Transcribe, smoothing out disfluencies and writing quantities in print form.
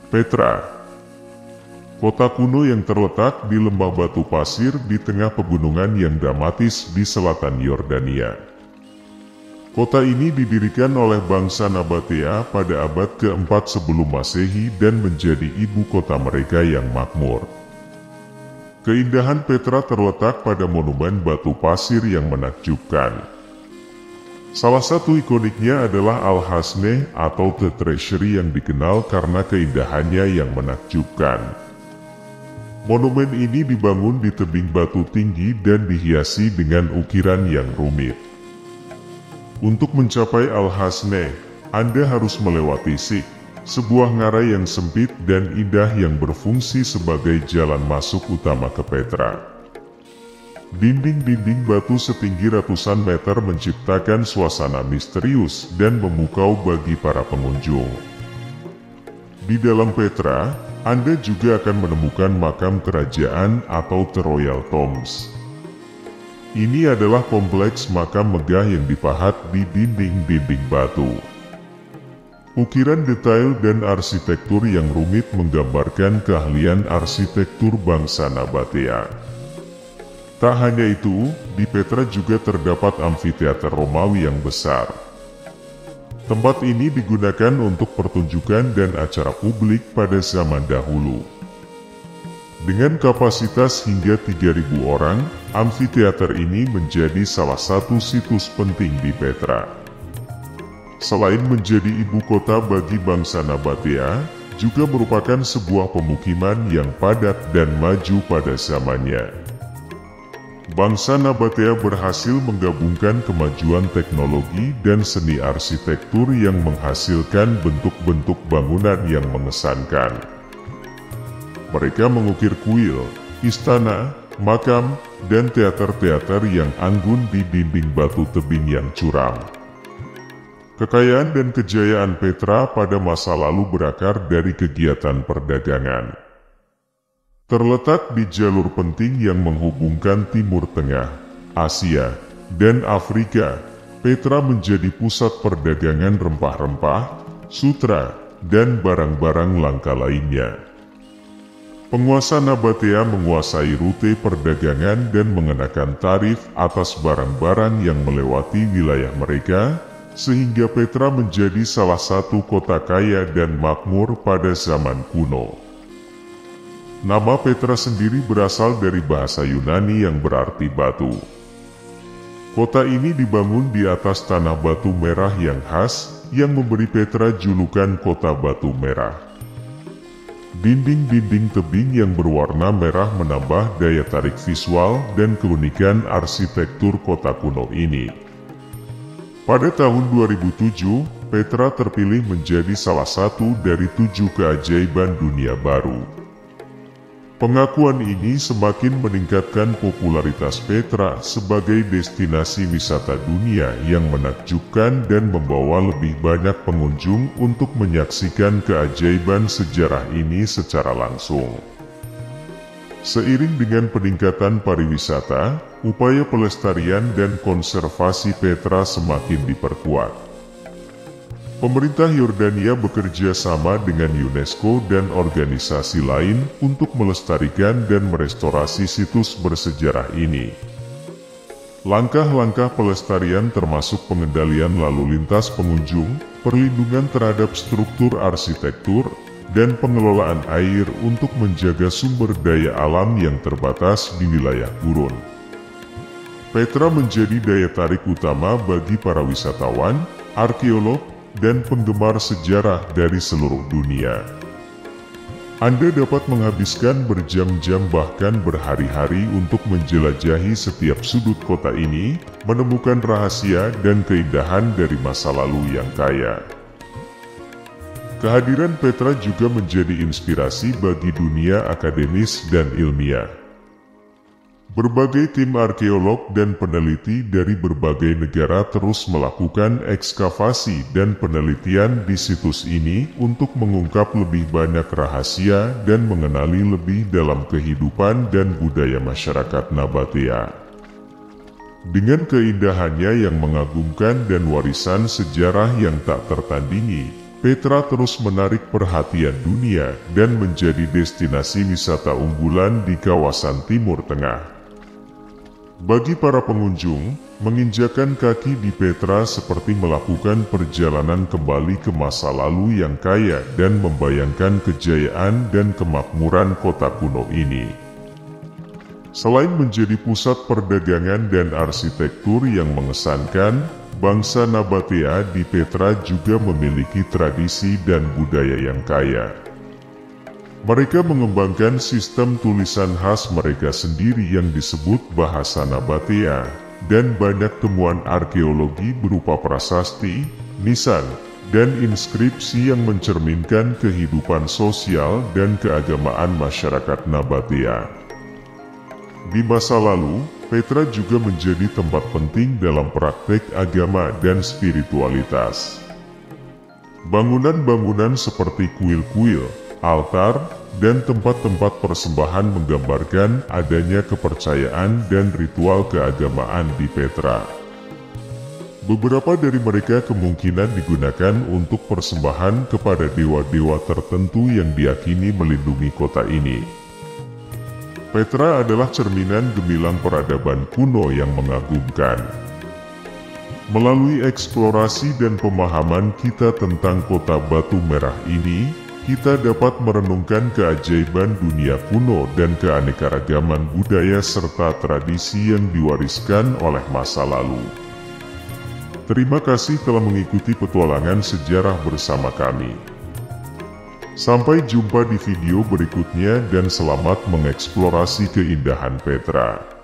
Petra, kota kuno yang terletak di lembah batu pasir di tengah pegunungan yang dramatis di selatan Yordania. Kota ini didirikan oleh bangsa Nabatea pada abad keempat sebelum Masehi dan menjadi ibu kota mereka yang makmur. Keindahan Petra terletak pada monumen batu pasir yang menakjubkan. Salah satu ikoniknya adalah Al-Hasneh atau The Treasury yang dikenal karena keindahannya yang menakjubkan. Monumen ini dibangun di tebing batu tinggi dan dihiasi dengan ukiran yang rumit. Untuk mencapai Al-Hasneh, Anda harus melewati Sik, sebuah ngarai yang sempit dan indah yang berfungsi sebagai jalan masuk utama ke Petra. Dinding-dinding batu setinggi ratusan meter menciptakan suasana misterius dan memukau bagi para pengunjung. Di dalam Petra, Anda juga akan menemukan makam kerajaan atau The Royal Tombs. Ini adalah kompleks makam megah yang dipahat di dinding-dinding batu. Ukiran detail dan arsitektur yang rumit menggambarkan keahlian arsitektur bangsa Nabatea. Tak hanya itu, di Petra juga terdapat amfiteater Romawi yang besar. Tempat ini digunakan untuk pertunjukan dan acara publik pada zaman dahulu. Dengan kapasitas hingga 3.000 orang, amfiteater ini menjadi salah satu situs penting di Petra. Selain menjadi ibu kota bagi bangsa Nabatea, juga merupakan sebuah pemukiman yang padat dan maju pada zamannya. Bangsa Nabatea berhasil menggabungkan kemajuan teknologi dan seni arsitektur yang menghasilkan bentuk-bentuk bangunan yang mengesankan. Mereka mengukir kuil, istana, makam, dan teater-teater yang anggun di dinding batu tebing yang curam. Kekayaan dan kejayaan Petra pada masa lalu berakar dari kegiatan perdagangan. Terletak di jalur penting yang menghubungkan Timur Tengah, Asia, dan Afrika, Petra menjadi pusat perdagangan rempah-rempah, sutra, dan barang-barang langka lainnya. Penguasa Nabatea menguasai rute perdagangan dan mengenakan tarif atas barang-barang yang melewati wilayah mereka, sehingga Petra menjadi salah satu kota kaya dan makmur pada zaman kuno. Nama Petra sendiri berasal dari bahasa Yunani yang berarti batu. Kota ini dibangun di atas tanah batu merah yang khas, yang memberi Petra julukan Kota Batu Merah. Dinding-dinding tebing yang berwarna merah menambah daya tarik visual dan keunikan arsitektur kota kuno ini. Pada tahun 2007, Petra terpilih menjadi salah satu dari 7 keajaiban dunia baru. Pengakuan ini semakin meningkatkan popularitas Petra sebagai destinasi wisata dunia yang menakjubkan dan membawa lebih banyak pengunjung untuk menyaksikan keajaiban sejarah ini secara langsung. Seiring dengan peningkatan pariwisata, upaya pelestarian dan konservasi Petra semakin diperkuat. Pemerintah Yordania bekerja sama dengan UNESCO dan organisasi lain untuk melestarikan dan merestorasi situs bersejarah ini. Langkah-langkah pelestarian termasuk pengendalian lalu lintas pengunjung, perlindungan terhadap struktur arsitektur, dan pengelolaan air untuk menjaga sumber daya alam yang terbatas di wilayah gurun. Petra menjadi daya tarik utama bagi para wisatawan, arkeolog, dan penggemar sejarah dari seluruh dunia. Anda dapat menghabiskan berjam-jam bahkan berhari-hari untuk menjelajahi setiap sudut kota ini, menemukan rahasia dan keindahan dari masa lalu yang kaya. Kehadiran Petra juga menjadi inspirasi bagi dunia akademis dan ilmiah. Berbagai tim arkeolog dan peneliti dari berbagai negara terus melakukan ekskavasi dan penelitian di situs ini untuk mengungkap lebih banyak rahasia dan mengenali lebih dalam kehidupan dan budaya masyarakat Nabatea. Dengan keindahannya yang mengagumkan dan warisan sejarah yang tak tertandingi, Petra terus menarik perhatian dunia dan menjadi destinasi wisata unggulan di kawasan Timur Tengah. Bagi para pengunjung, menginjakan kaki di Petra seperti melakukan perjalanan kembali ke masa lalu yang kaya dan membayangkan kejayaan dan kemakmuran kota kuno ini. Selain menjadi pusat perdagangan dan arsitektur yang mengesankan, bangsa Nabatea di Petra juga memiliki tradisi dan budaya yang kaya. Mereka mengembangkan sistem tulisan khas mereka sendiri yang disebut bahasa Nabatea, dan banyak temuan arkeologi berupa prasasti, nisan, dan inskripsi yang mencerminkan kehidupan sosial dan keagamaan masyarakat Nabatea. Di masa lalu, Petra juga menjadi tempat penting dalam praktek agama dan spiritualitas. Bangunan-bangunan seperti kuil-kuil, altar, dan tempat-tempat persembahan menggambarkan adanya kepercayaan dan ritual keagamaan di Petra. Beberapa dari mereka kemungkinan digunakan untuk persembahan kepada dewa-dewa tertentu yang diyakini melindungi kota ini. Petra adalah cerminan gemilang peradaban kuno yang mengagumkan. Melalui eksplorasi dan pemahaman kita tentang kota batu merah ini, kita dapat merenungkan keajaiban dunia kuno dan keanekaragaman budaya serta tradisi yang diwariskan oleh masa lalu. Terima kasih telah mengikuti petualangan sejarah bersama kami. Sampai jumpa di video berikutnya dan selamat mengeksplorasi keindahan Petra.